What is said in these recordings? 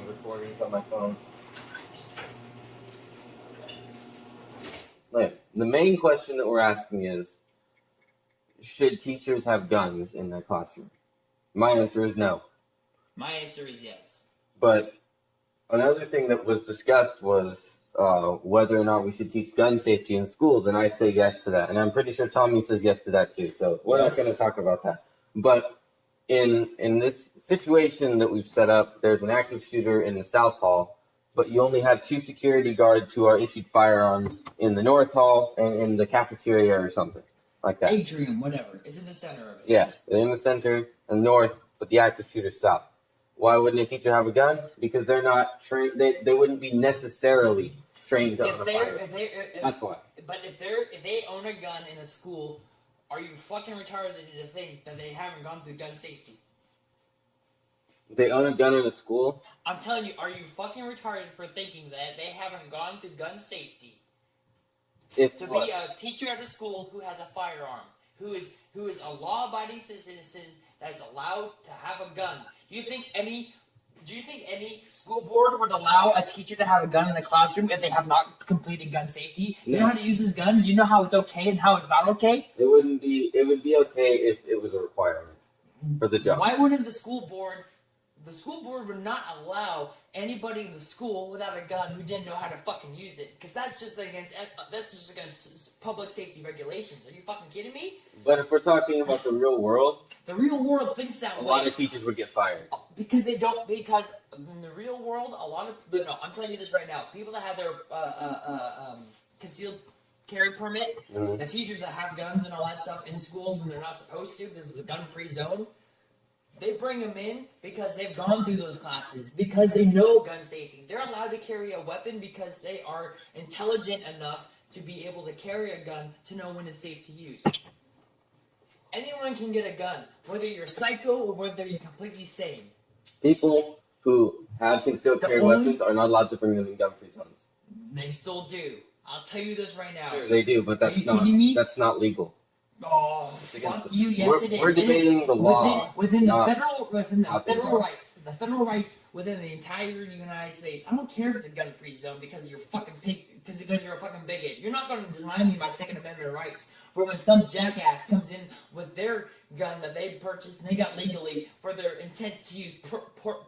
recordings on my phone. Like, the main question that we're asking is, should teachers have guns in their classroom? My answer is no. My answer is yes. But another thing that was discussed was whether or not we should teach gun safety in schools, and I say yes to that. And I'm pretty sure Tommy says yes to that too, so we're not going to talk about that. But in this situation that we've set up, there's an active shooter in the South Hall, but you only have 2 security guards who are issued firearms in the North Hall and in the cafeteria or something like that. Atrium, whatever. It's in the center of it. Yeah, they're in the center and north, but the active shooter's south. Why wouldn't a teacher have a gun? Because they're not trained. They wouldn't be necessarily trained to own a firearm. That's why. But if they own a gun in a school, are you fucking retarded to think that they haven't gone through gun safety? They own a gun in a school? I'm telling you, are you fucking retarded for thinking that they haven't gone through gun safety? Be a teacher at a school who has a firearm, who is a law-abiding citizen that is allowed to have a gun. Do you think any school board would allow a teacher to have a gun in the classroom if they have not completed gun safety? Do you know how to use this gun? Do you know how it's okay and how it's not okay? It would be okay if it was a requirement for the job. Why wouldn't the school board would not allow anybody in the school without a gun who didn't know how to fucking use it? Because that's just against public safety regulations. Are you fucking kidding me? But if we're talking about the real world, thinks that way. A lot of teachers would get fired. Because they don't. Because in the real world, I'm telling you this right now. People that have their concealed carry permit, the teachers that have guns and all that stuff in schools when they're not supposed to, because it's a gun-free zone. They bring them in because they've gone through those classes, because they know gun safety. They're allowed to carry a weapon because they are intelligent enough to be able to carry a gun to know when it's safe to use. Anyone can get a gun, whether you're psycho or whether you're completely sane. People who have concealed carry weapons are not allowed to bring them in gun-free zones. They still do. I'll tell you this right now. Sure, they do, but that's not legal. Oh, fuck you! Yes, it is. We're debating the law within the federal rights. The federal rights within the entire United States. I don't care if it's a gun-free zone because you're a fucking bigot. You're not going to deny me my Second Amendment rights for when some jackass comes in with their gun that they purchased and they got legally for their intent to use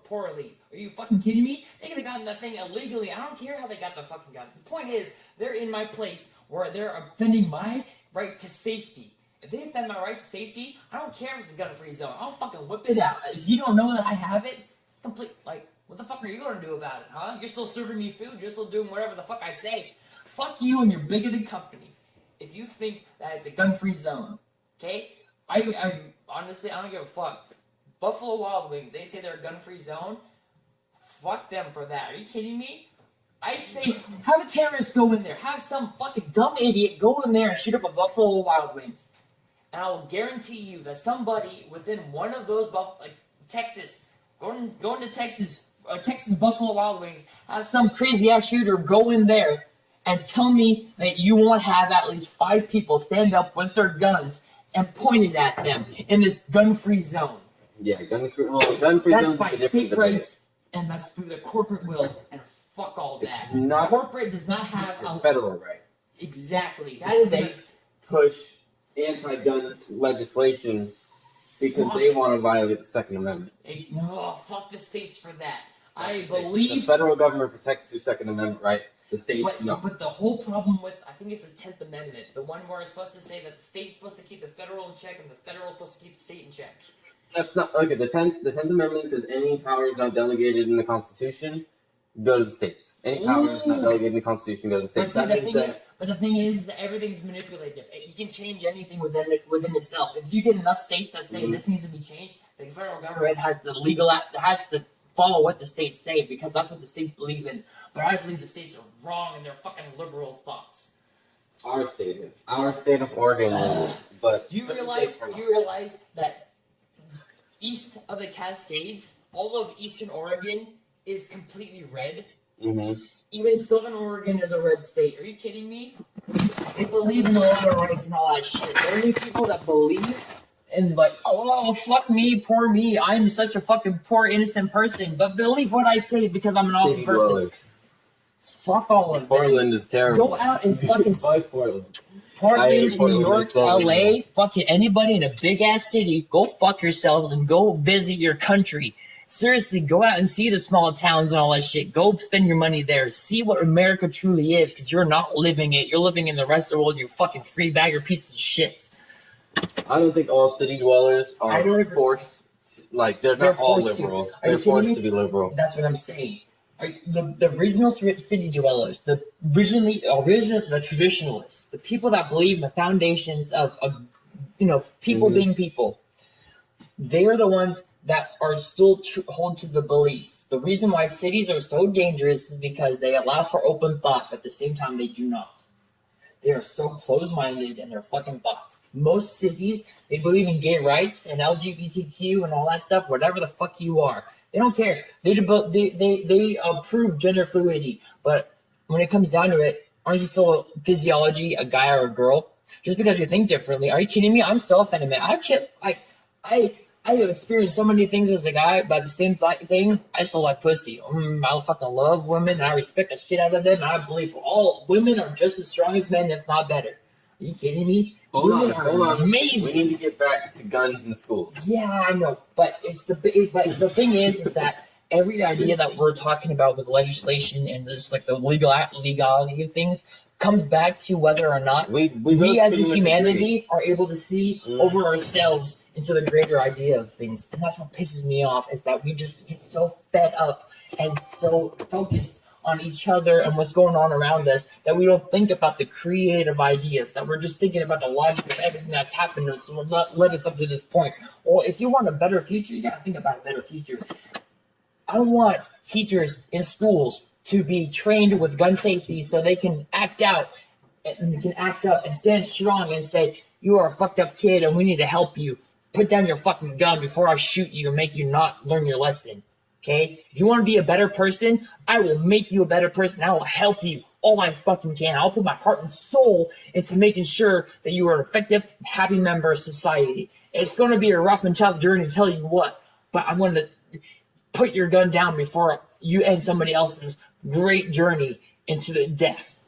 poorly. Are you fucking kidding me? They could have gotten that thing illegally. I don't care how they got the fucking gun. The point is, they're in my place where they're offending my right to safety. If they offend my right to safety, I don't care if it's a gun-free zone. I'll fucking whip it out. If you don't know that I have it, it's complete. Like, what the fuck are you going to do about it, huh? You're still serving me food. You're still doing whatever the fuck I say. Fuck you and your bigoted company. If you think that it's a gun-free zone, okay? I honestly, I don't give a fuck. Buffalo Wild Wings, they say they're a gun-free zone. Fuck them for that. Are you kidding me? I say, have a terrorist go in there. Have some fucking dumb idiot go in there and shoot up a Buffalo Wild Wings. And I will guarantee you that somebody within one of those, Texas, going to Texas, Texas Buffalo Wild Wings, have some crazy-ass shooter go in there and tell me that you won't have at least 5 people stand up with their guns and point it at them in this gun-free zone. Yeah, gun-free zone. That's by state rights, and that's through the corporate will, and fuck all that. Corporate does not have a federal right. Exactly. That is states push anti-gun legislation because they want to violate the Second Amendment. Fuck the states for that. I believe the federal government protects your Second Amendment right. The states, no. But the whole problem with, I think it's the 10th Amendment, the one where it's supposed to say that the state's supposed to keep the federal in check and the federal is supposed to keep the state in check. That's not okay. The 10th Amendment says any powers not delegated in the Constitution go to the states. Any powers not delegated in the Constitution go to the states. But the thing is that everything's manipulative. You can change anything within itself. If you get enough states that say this needs to be changed, the federal government has to follow what the states say because that's what the states believe in. But I believe the states are wrong in their fucking liberal thoughts. Our state is. Our state of Oregon is. But do you realize that east of the Cascades, all of eastern Oregon is completely red? Mm-hmm. Even Southern Oregon is a red state. Are you kidding me? They believe in a lot of rights and all that shit. There are people that believe and like, oh, fuck me, poor me. I'm such a fucking poor, innocent person. But believe what I say because I'm an awesome City person. dwellers. Fuck all of them. Portland is terrible. Go out and fucking Fuck Portland. Portland, New York, myself, LA, fucking anybody in a big ass city, go fuck yourselves and go visit your country. Seriously, go out and see the small towns and all that shit. Go spend your money there. See what America truly is, because you're not living it. You're living in the rest of the world, you fucking free bagger pieces of shit. I don't think all city dwellers are forced. Like, they're not all liberal. They're forced to be liberal. That's what I'm saying. The original city dwellers, the traditionalists, the people that believe in the foundations of people being people, they are the ones that are still hold to the beliefs. The reason why cities are so dangerous is because they allow for open thought, but at the same time they do not. They are so closed-minded in their fucking thoughts. Most cities, they believe in gay rights and LGBTQ and all that stuff, whatever the fuck you are. They don't care. They approve gender fluidity, but when it comes down to it, aren't you still physiology, a guy or a girl? Just because you think differently. Are you kidding me? I'm still a feminine. I have experienced so many things as a guy, but the same thing, I still like pussy. I fucking love women, and I respect the shit out of them, and I believe all women are just as strong as men, if not better. Are you kidding me? Hold on. Amazing. We need to get back to guns in schools. Yeah, I know, but the thing is that every idea that we're talking about with legislation and this like the legality of things comes back to whether or not we as a humanity are able to see over ourselves into the greater idea of things. And that's what pisses me off, is that we just get so fed up and so focused on each other and what's going on around us that we don't think about the creative ideas, that we're just thinking about the logic of everything that's happened to us and led us up to this point. Well, if you want a better future, you gotta think about a better future. I want teachers in schools to be trained with gun safety so they can act out and stand strong and say, you are a fucked up kid and we need to help you. Put down your fucking gun before I shoot you and make you not learn your lesson. Okay? If you want to be a better person, I will make you a better person. I will help you all I fucking can. I'll put my heart and soul into making sure that you are an effective and happy member of society. It's going to be a rough and tough journey, tell you what, but I'm going to put your gun down before you end somebody else's great journey into the death.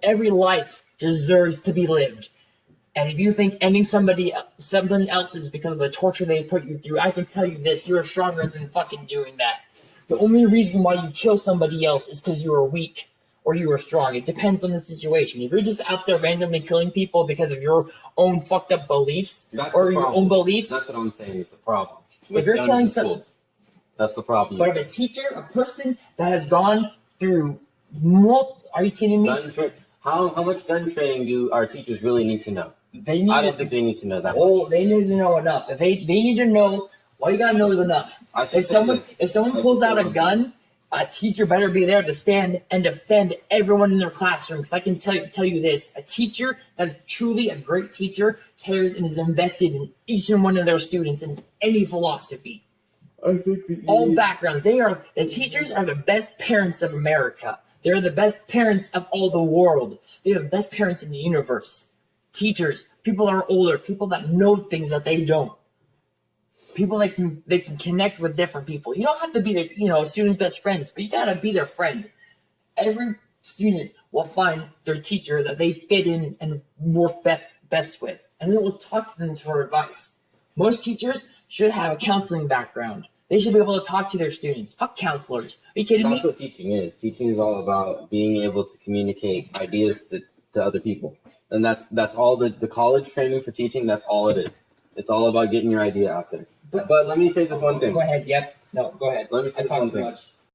Every life deserves to be lived. And if you think ending somebody else's because of the torture they put you through, I can tell you this, you are stronger than fucking doing that. The only reason why you kill somebody else is because you are weak or you are strong. It depends on the situation. If you're just out there randomly killing people because of your own fucked up beliefs your own beliefs. That's what I'm saying is the problem. If you're killing someone, that's the problem. But if a teacher, a person that has gone through are you kidding me? How much gun training do our teachers really need to know? I don't think they need to know that much. They need to know enough. If they need to know, all you gotta know is enough. If someone pulls out a gun, a teacher better be there to stand and defend everyone in their classroom. Because I can tell you this: a teacher that's truly a great teacher cares and is invested in each and one of their students in any philosophy. I think all backgrounds. The teachers are the best parents of America. They're the best parents of all the world. They are the best parents in the universe. Teachers, people that are older, people that know things that they don't. People that they can connect with different people. You don't have to be their student's best friends, but you gotta be their friend. Every student will find their teacher that they fit in and work best with, and they will talk to them for advice. Most teachers should have a counseling background. They should be able to talk to their students. Fuck counselors. Are you kidding me? That's what teaching is. Teaching is all about being able to communicate ideas to other people. And that's all the college training for teaching, that's all it is. It's all about getting your idea out there. But let me say this one thing. Go ahead, yep. No, go ahead. Let me say this one thing.